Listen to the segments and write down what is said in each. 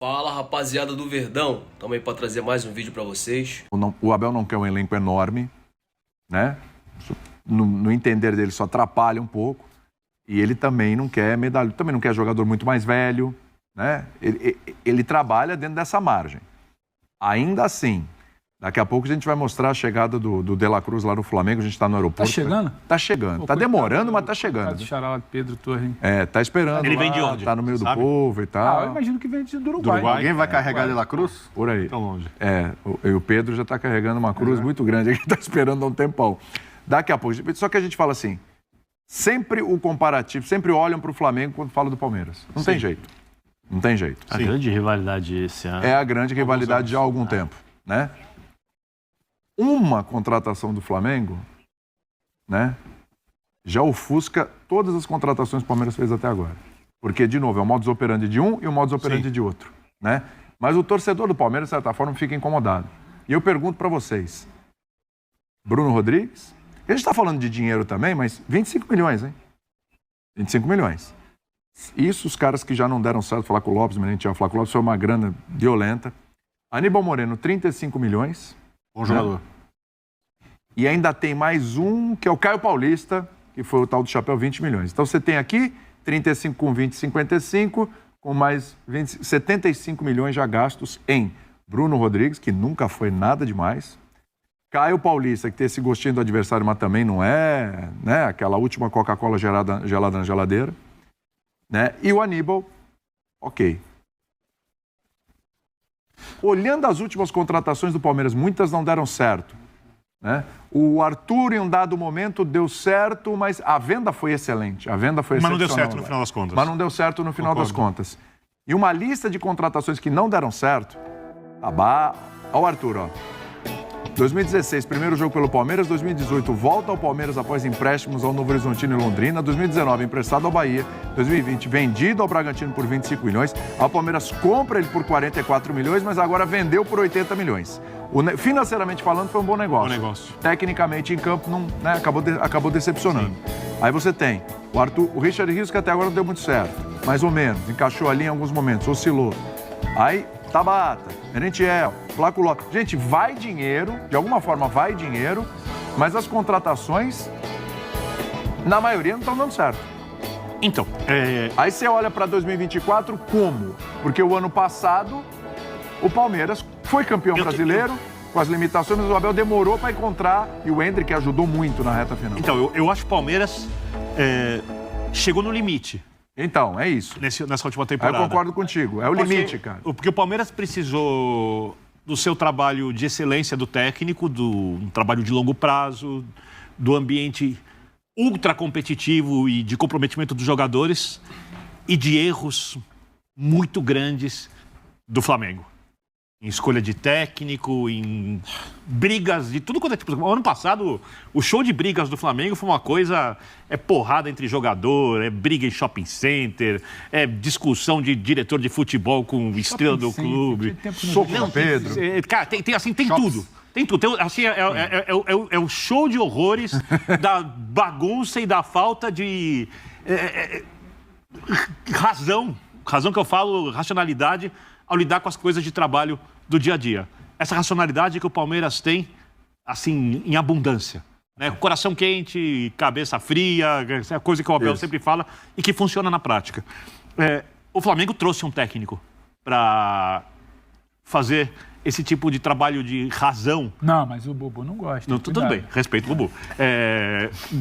Fala, rapaziada do Verdão, estamos aí para trazer mais um vídeo para vocês. O Abel não quer um elenco enorme, né? No entender dele, só atrapalha um pouco. E ele também não quer medalha, também não quer jogador muito mais velho, né? Ele trabalha dentro dessa margem. Ainda assim, daqui a pouco a gente vai mostrar a chegada do De La Cruz lá no Flamengo. A gente está no aeroporto. Tá chegando? Tá chegando. Tá demorando, mas tá chegando. Xará Pedro Torre. Tá esperando. Ele lá, vem de onde? Tá no meio Sabe? do povo e tal. Eu imagino que vem do Uruguai. Alguém vai carregar De La Cruz? Por aí. Tão longe. O Pedro já está carregando uma cruz muito grande aqui, está esperando há um tempão. Daqui a pouco. Só que a gente fala assim, sempre o comparativo, sempre olham para o Flamengo quando fala do Palmeiras. Não tem jeito. Não tem jeito. A grande rivalidade esse ano. É a grande rivalidade já há algum tempo, né? Uma contratação do Flamengo, né, já ofusca todas as contratações que o Palmeiras fez até agora. Porque, de novo, é o modus operandi de um e o modus operandi de outro, né? Mas o torcedor do Palmeiras, de certa forma, fica incomodado. E eu pergunto para vocês, Bruno Rodrigues, a gente está falando de dinheiro também, mas 25 milhões, hein? 25 milhões. Isso os caras que já não deram certo, falar com o Lopes, mas a gente ia falar com o Lopes, foi uma grana violenta. Aníbal Moreno, 35 milhões. Bom jogador. E ainda tem mais um, que é o Caio Paulista, que foi o tal do chapéu, 20 milhões. Então você tem aqui 35 com 20, 55, com mais 20, 75 milhões já gastos em Bruno Rodrigues, que nunca foi nada demais. Caio Paulista, que tem esse gostinho do adversário, mas também não é, né, aquela última Coca-Cola gelada na geladeira. Né? E o Aníbal, ok. Olhando as últimas contratações do Palmeiras, muitas não deram certo. Né? O Arthur, em um dado momento, deu certo, mas a venda foi excelente. A venda foi Mas não deu excepcional, certo no final das contas. Mas não deu certo no final das contas. E uma lista de contratações que não deram certo. Olha o Arthur, ó. 2016, primeiro jogo pelo Palmeiras. 2018, volta ao Palmeiras após empréstimos ao Novo Horizontino e Londrina. 2019, emprestado ao Bahia. 2020, vendido ao Bragantino por 25 milhões. O Palmeiras compra ele por 44 milhões, mas agora vendeu por 80 milhões. Financeiramente falando, foi um bom negócio. Bom negócio. Tecnicamente, em campo, não, né, acabou decepcionando. Sim. Aí você tem o Richard Rios, que até agora não deu muito certo. Mais ou menos. Encaixou ali em alguns momentos, oscilou. Aí, Tabata, Merentiel, Flaco Lopes. Gente, vai dinheiro, de alguma forma vai dinheiro, mas as contratações, na maioria, não estão dando certo. Então, Aí você olha para 2024 como? Porque o ano passado, o Palmeiras foi campeão brasileiro, com as limitações, mas o Abel demorou para encontrar, e o Endrick ajudou muito na reta final. Então eu acho que o Palmeiras chegou no limite. Então, é isso. Nessa última Aí temporada. eu concordo contigo. É o limite, cara. Porque o Palmeiras precisou do seu trabalho de excelência do técnico, um trabalho de longo prazo, do ambiente ultra competitivo e de comprometimento dos jogadores e de erros muito grandes do Flamengo. Em escolha de técnico, em brigas de tudo quanto é tipo. Ano passado, o show de brigas do Flamengo foi uma coisa... É porrada entre jogador, é briga em shopping center, é discussão de diretor de futebol com estrela do clube. Soco no Pedro. Cara, tem tudo. Tem tudo. Assim, é o show de horrores da bagunça e da falta de razão. Razão que eu falo, racionalidade, ao lidar com as coisas de trabalho do dia a dia. Essa racionalidade que o Palmeiras tem, assim, em abundância. Né? Coração quente, cabeça fria, essa coisa que o Abel sempre fala e que funciona na prática. O Flamengo trouxe um técnico para fazer esse tipo de trabalho de razão. Não, mas o Bubu não gosta. Não, tudo bem, respeito o Bubu.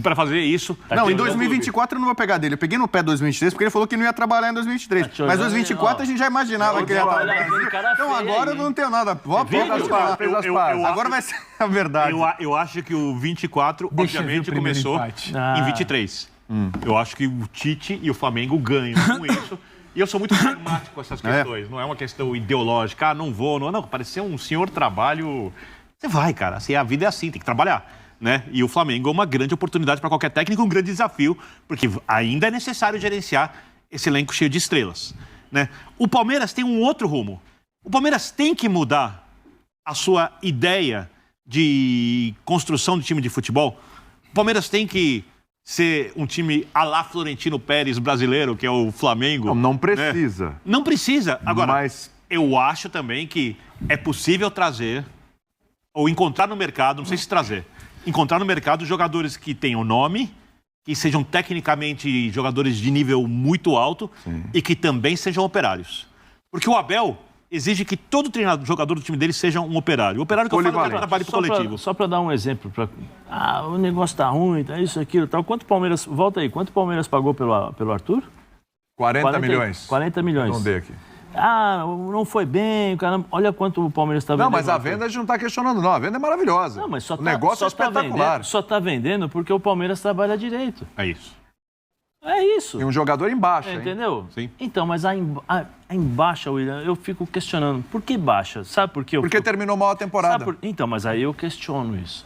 Para fazer isso... Não, em 2024 eu não vou pegar dele. Eu peguei no pé de 2023 porque ele falou que não ia trabalhar em 2023. Mas 2024 a gente já imaginava que ele ia trabalhar. Então agora eu não tenho nada. Agora vai ser a verdade. Eu acho que o 24, obviamente, começou em 23. Eu acho que o Tite e o Flamengo ganham com isso. E eu sou muito pragmático com essas questões. Não é uma questão ideológica. Não vou. Não, parecer um senhor trabalho... Você vai, cara. Assim, a vida é assim, tem que trabalhar. Né? E o Flamengo é uma grande oportunidade para qualquer técnico, um grande desafio, porque ainda é necessário gerenciar esse elenco cheio de estrelas. Né? O Palmeiras tem um outro rumo. O Palmeiras tem que mudar a sua ideia de construção de time de futebol. O Palmeiras tem que ser um time à la Florentino Pérez brasileiro, que é o Flamengo. Não precisa. Né? Não precisa. Agora, mas eu acho também que é possível trazer ou encontrar no mercado, não sei se trazer, encontrar no mercado jogadores que tenham nome, que sejam tecnicamente jogadores de nível muito alto e que também sejam operários. Porque o Abel exige que todo treinador, jogador do time dele seja um operário. O operário que eu falo é que trabalhe pro coletivo. Só para dar um exemplo. O negócio tá ruim, tá isso, aquilo, tal. Quanto o Palmeiras... Volta aí. Quanto o Palmeiras pagou pelo Arthur? 40 milhões. 40 milhões. Não dei aqui. Não foi bem, caramba. Olha quanto o Palmeiras está vendendo. Não, mas a venda a gente não está questionando, não. A venda é maravilhosa. Não, mas o negócio é espetacular. Só está vendendo porque o Palmeiras trabalha direito. É isso. É isso. E um jogador em baixa, entendeu? Sim. Então, mas a em baixa, William, eu fico questionando. Por que baixa? Sabe por quê? Porque terminou mal a temporada. Então, mas aí eu questiono isso.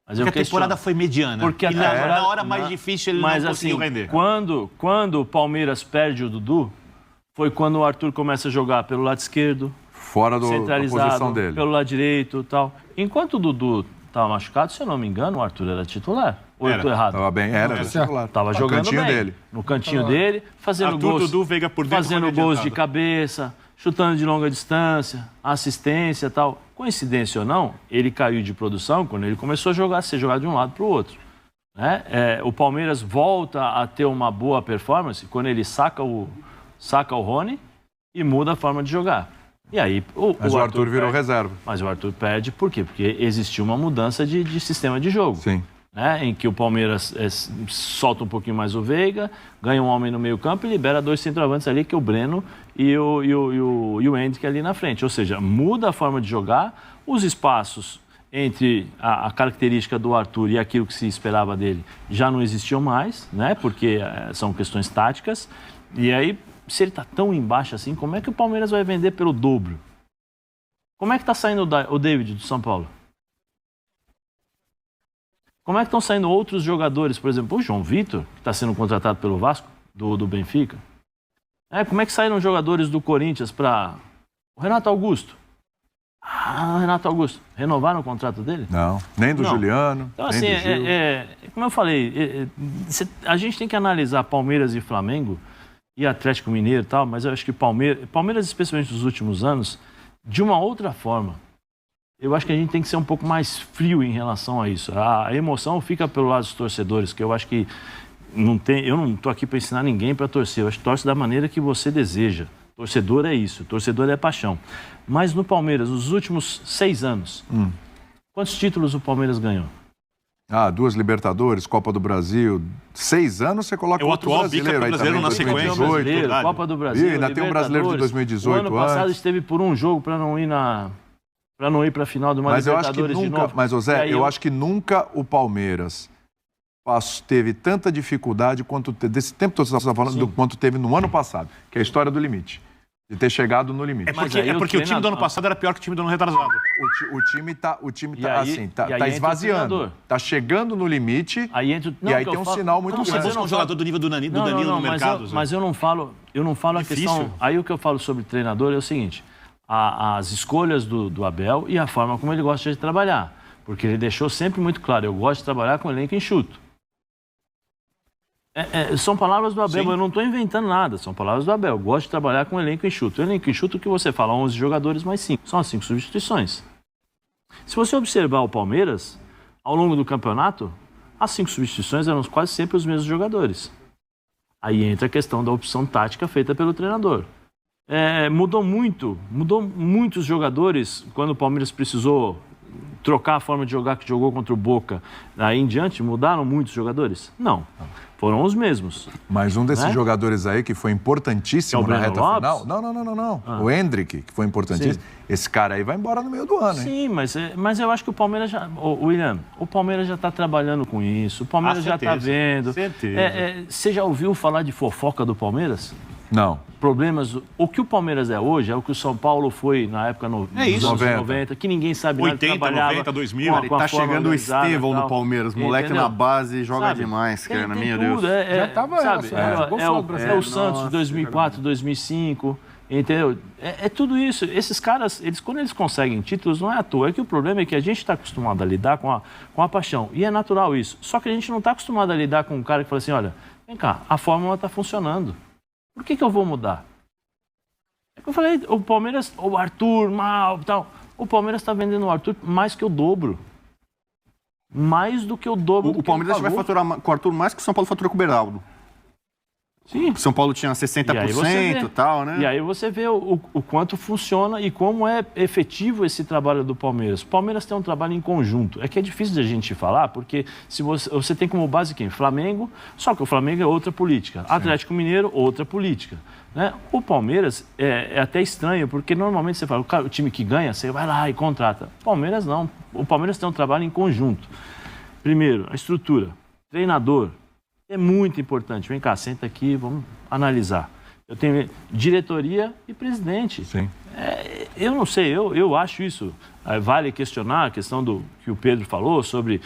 Mas porque a temporada foi mediana. Porque na hora mais difícil ele não conseguiu render. Quando o Palmeiras perde o Dudu, foi quando o Arthur começa a jogar pelo lado esquerdo, fora da posição dele, pelo lado direito e tal. Enquanto o Dudu estava machucado, se eu não me engano, o Arthur era titular. Ou eu tô errado? Estava bem, era titular. Estava jogando bem. Dele. No cantinho dele, fazendo Arthur, gols, Dudu, Veiga por dentro, fazendo gols de cabeça, chutando de longa distância, assistência e tal. Coincidência ou não, ele caiu de produção quando ele começou a ser jogado de um lado para o outro. O Palmeiras volta a ter uma boa performance quando ele saca o Rony e muda a forma de jogar. E aí Mas o Arthur virou reserva. Mas o Arthur perde por quê? Porque existiu uma mudança de sistema de jogo. Sim. Em que o Palmeiras solta um pouquinho mais o Veiga, ganha um homem no meio campo e libera 2 centroavantes ali, que é o Breno e o Hendrick ali na frente. Ou seja, muda a forma de jogar, os espaços entre a característica do Arthur e aquilo que se esperava dele já não existiam mais, porque são questões táticas. E aí, se ele está tão embaixo assim, como é que o Palmeiras vai vender pelo dobro? Como é que está saindo o David do São Paulo? Como é que estão saindo outros jogadores? Por exemplo, o João Vitor, que está sendo contratado pelo Vasco, do Benfica. Como é que saíram jogadores do Corinthians para o Renato Augusto? Renato Augusto. Renovaram o contrato dele? Não, nem do Juliano, então, nem assim, do Gil. como eu falei, a gente tem que analisar Palmeiras e Flamengo e Atlético Mineiro e tal, mas eu acho que Palmeiras, especialmente nos últimos anos, de uma outra forma. Eu acho que a gente tem que ser um pouco mais frio em relação a isso. A emoção fica pelo lado dos torcedores, que eu acho que eu não estou aqui para ensinar ninguém para torcer. Eu acho que torce da maneira que você deseja. Torcedor é isso, torcedor é paixão. Mas no Palmeiras, nos últimos 6 anos, quantos títulos o Palmeiras ganhou? 2 Libertadores, Copa do Brasil. 6 anos você coloca o atual brasileiro na sequência. Copa do Brasil, ainda tem um brasileiro de 2018. O ano passado esteve por um jogo para não ir para a final de uma Libertadores de novo. Mas, Zé, eu acho que nunca o Palmeiras teve tanta dificuldade desse tempo todo que você está falando, quanto teve no ano passado, que é a história do limite. De ter chegado no limite. É porque o time do ano passado era pior que o time do ano retrasado. O time tá esvaziando. Tá chegando no limite e aí tem um sinal muito grande. Você é um jogador do nível do Danilo no mercado. Mas eu não falo a questão... Aí o que eu falo sobre treinador é o seguinte, as escolhas do Abel e a forma como ele gosta de trabalhar. Porque ele deixou sempre muito claro, eu gosto de trabalhar com elenco enxuto. São palavras do Abel, eu não estou inventando nada, são palavras do Abel. Eu gosto de trabalhar com elenco enxuto. Elenco enxuto que você fala 11 jogadores mais 5, são as 5 substituições. Se você observar o Palmeiras, ao longo do campeonato, as 5 substituições eram quase sempre os mesmos jogadores. Aí entra a questão da opção tática feita pelo treinador. Mudou muitos jogadores quando o Palmeiras precisou trocar a forma de jogar que jogou contra o Boca. Aí em diante, mudaram muitos jogadores? Não. Foram os mesmos. Mas um desses jogadores aí que foi importantíssimo na reta final... Não. O Hendrick, que foi importantíssimo. Sim. Esse cara aí vai embora no meio do ano, hein? Sim, mas eu acho que o Palmeiras já... William, o Palmeiras já está trabalhando com isso. O Palmeiras já está vendo. Certeza. Você já ouviu falar de fofoca do Palmeiras? Não. Problemas... O que o Palmeiras é hoje é o que o São Paulo foi na época dos anos 90, que ninguém sabe 80, 90, 2000. Tá chegando o Estevão no Palmeiras, moleque na base, joga demais, cara, meu Deus. Já tava é o Santos de 2004, 2005, entendeu? É tudo isso. Esses caras, quando eles conseguem títulos, não é à toa. É que o problema é que a gente está acostumado a lidar com a paixão. E é natural isso. Só que a gente não está acostumado a lidar com um cara que fala assim, olha, vem cá, a fórmula está funcionando. Por que eu vou mudar? Eu falei, o Palmeiras, o Arthur, mal, tal. O Palmeiras está vendendo o Arthur mais que o dobro. Mais do que o dobro. O Palmeiras vai faturar com o Arthur mais que o São Paulo faturou com o Beraldo. Sim. O São Paulo tinha 60% e tal, né? E aí você vê o quanto funciona e como é efetivo esse trabalho do Palmeiras. O Palmeiras tem um trabalho em conjunto. É que é difícil de a gente falar, porque se você tem como base quem? Flamengo, só que o Flamengo é outra política. Sim. Atlético Mineiro, outra política. Né? O Palmeiras é até estranho, porque normalmente você fala, o time que ganha, você vai lá e contrata. O Palmeiras não. O Palmeiras tem um trabalho em conjunto. Primeiro, a estrutura. Treinador. É muito importante. Vem cá, senta aqui, vamos analisar. Eu tenho diretoria e presidente. Sim. Eu não sei, eu acho isso. Vale questionar a questão do que o Pedro falou sobre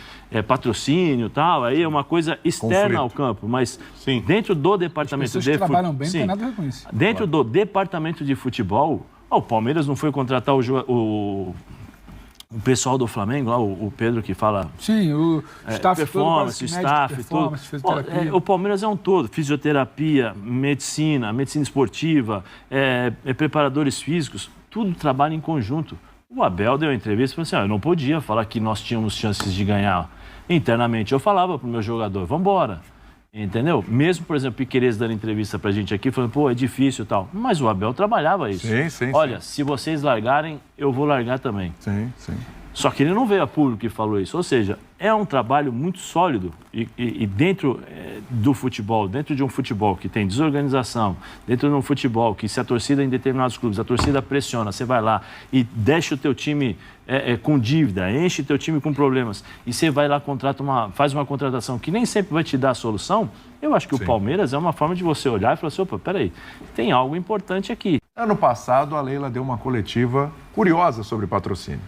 patrocínio e tal. Aí é uma coisa externa ao campo, mas sim, dentro do departamento de futebol. Trabalham bem, não tem nada a ver com isso. Dentro do departamento de futebol, o Palmeiras não foi contratar o pessoal do Flamengo, lá, o Pedro que fala... Sim, o staff performance, todo, staff, tudo. O Palmeiras é um todo. Fisioterapia, medicina esportiva, preparadores físicos, tudo trabalha em conjunto. O Abel deu uma entrevista e falou assim, eu não podia falar que nós tínhamos chances de ganhar. Internamente, eu falava pro meu jogador, vamos embora. Entendeu? Mesmo, por exemplo, Piquerez dando entrevista pra gente aqui, falando, pô, é difícil e tal. Mas o Abel trabalhava isso. Sim. Olha, se vocês largarem, eu vou largar também. Sim. Só que ele não veio a público e falou isso. Ou seja, é um trabalho muito sólido e dentro do futebol, dentro de um futebol que tem desorganização, dentro de um futebol que se a torcida em determinados clubes, a torcida pressiona, você vai lá e deixa o teu time com dívida, enche o teu time com problemas e você vai lá, faz uma contratação que nem sempre vai te dar a solução, eu acho que Sim. o Palmeiras é uma forma de você olhar e falar assim, opa, peraí, tem algo importante aqui. Ano passado, a Leila deu uma coletiva curiosa sobre patrocínio.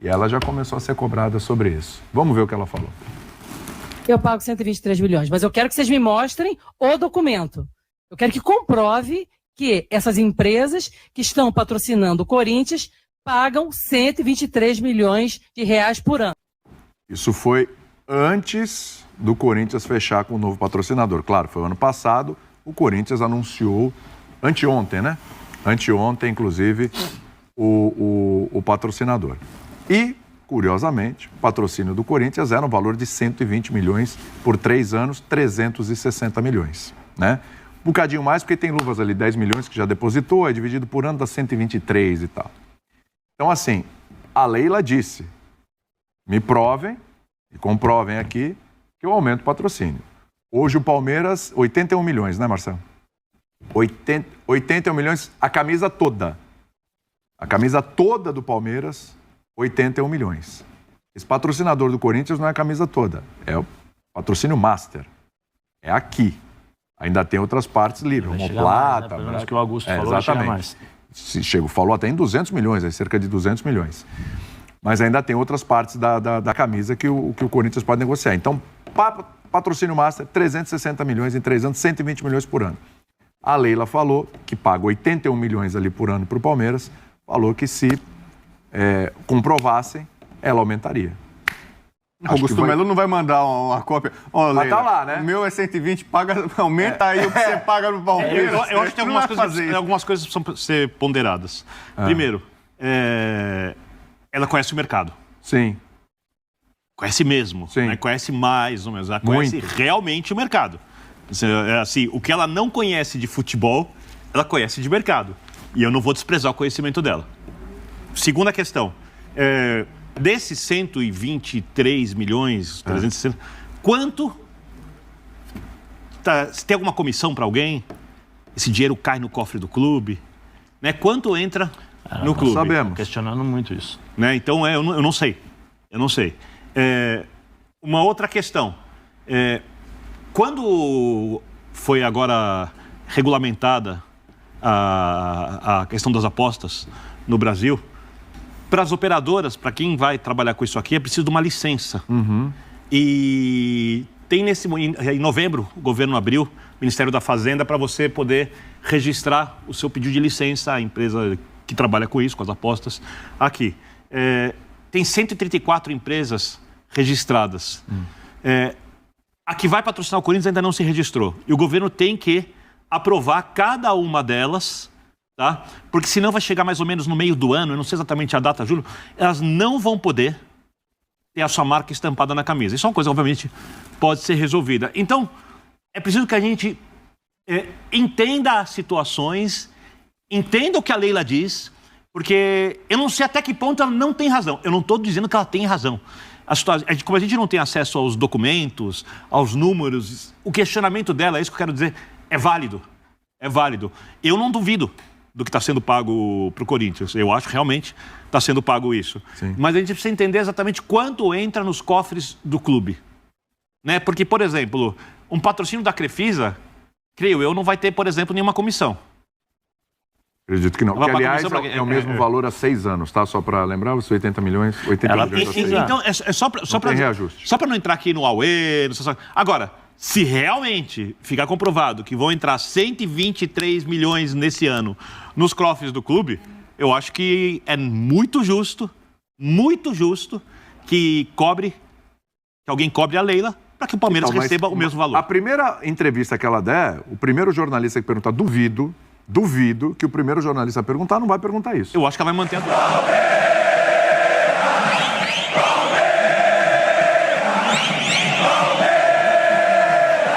E ela já começou a ser cobrada sobre isso. Vamos ver o que ela falou. Eu pago 123 milhões, mas eu quero que vocês me mostrem o documento. Eu quero que comprove que essas empresas que estão patrocinando o Corinthians pagam 123 milhões de reais por ano. Isso foi antes do Corinthians fechar com o novo patrocinador. Claro, foi ano passado, o Corinthians anunciou, anteontem, né? Anteontem, inclusive, o patrocinador. E, curiosamente, o patrocínio do Corinthians era um valor de 120 milhões por 3 anos, 360 milhões, né? Um bocadinho mais, porque tem luvas ali, 10 milhões que já depositou, é dividido por ano, dá 123 e tal. Então, assim, a Leila disse, me provem e comprovem aqui que eu aumento o patrocínio. Hoje o Palmeiras, 81 milhões, né, Marcelo? 81 milhões, a camisa toda. A camisa toda do Palmeiras... 81 milhões. Esse patrocinador do Corinthians não é a camisa toda, é o patrocínio master. É aqui. Ainda tem outras partes livres, homoplata... Pelo menos que o Augusto falou, exatamente. Falou até em 200 milhões, cerca de 200 milhões. Mas ainda tem outras partes da camisa que o Corinthians pode negociar. Então, patrocínio master, 360 milhões em 3 anos, 120 milhões por ano. A Leila falou que paga 81 milhões ali por ano para o Palmeiras, falou que se... comprovassem, ela aumentaria. Augusto Melo não vai mandar uma cópia. Mas tá lá, né? O meu é 120, aumenta aí o que você paga no Palmeiras. Eu acho que tem algumas coisas que precisam ser ponderadas. Primeiro, ela conhece o mercado. Sim. Conhece mesmo. Sim. Né? Conhece mais ou menos. Ela conhece realmente o mercado. Assim, o que ela não conhece de futebol, ela conhece de mercado. E eu não vou desprezar o conhecimento dela. Segunda questão, desses 123 milhões, 360, quanto, se tem alguma comissão para alguém, esse dinheiro cai no cofre do clube, né? Quanto entra no clube? Sabemos. Questionando muito isso. Né? Então, eu não sei, uma outra questão, quando foi agora regulamentada a questão das apostas no Brasil, para as operadoras, para quem vai trabalhar com isso aqui, é preciso de uma licença. Uhum. E tem em novembro, o governo abriu, o Ministério da Fazenda, para você poder registrar o seu pedido de licença, a empresa que trabalha com isso, com as apostas, aqui. Tem 134 empresas registradas. A que vai patrocinar o Corinthians ainda não se registrou. E o governo tem que aprovar cada uma delas tá? Porque senão vai chegar mais ou menos no meio do ano, eu não sei exatamente a data, Júlio, elas não vão poder ter a sua marca estampada na camisa. Isso é uma coisa, obviamente, pode ser resolvida. Então, é preciso que a gente entenda as situações, entenda o que a Leila diz, porque eu não sei até que ponto ela não tem razão. Eu não estou dizendo que ela tem razão. Como a gente não tem acesso aos documentos, aos números, o questionamento dela, é isso que eu quero dizer, é válido. É válido. Eu não duvido do que está sendo pago para o Corinthians. Eu acho que realmente está sendo pago isso. Sim. Mas a gente precisa entender exatamente quanto entra nos cofres do clube. Né? Porque, por exemplo, um patrocínio da Crefisa, creio eu, não vai ter, por exemplo, nenhuma comissão. Acredito que não. Que, aliás, é o mesmo valor há 6 anos, tá? Só para lembrar, os 80 milhões, 80 milhões há 6 anos. Então, é só para não entrar aqui no Aue. Agora, se realmente ficar comprovado que vão entrar 123 milhões nesse ano nos cofres do clube, eu acho que é muito justo que alguém cobre a Leila para que o Palmeiras receba o mesmo valor. A primeira entrevista que ela der, o primeiro jornalista que perguntar, duvido que o primeiro jornalista a perguntar não vai perguntar isso. Eu acho que ela vai manter a dúvida.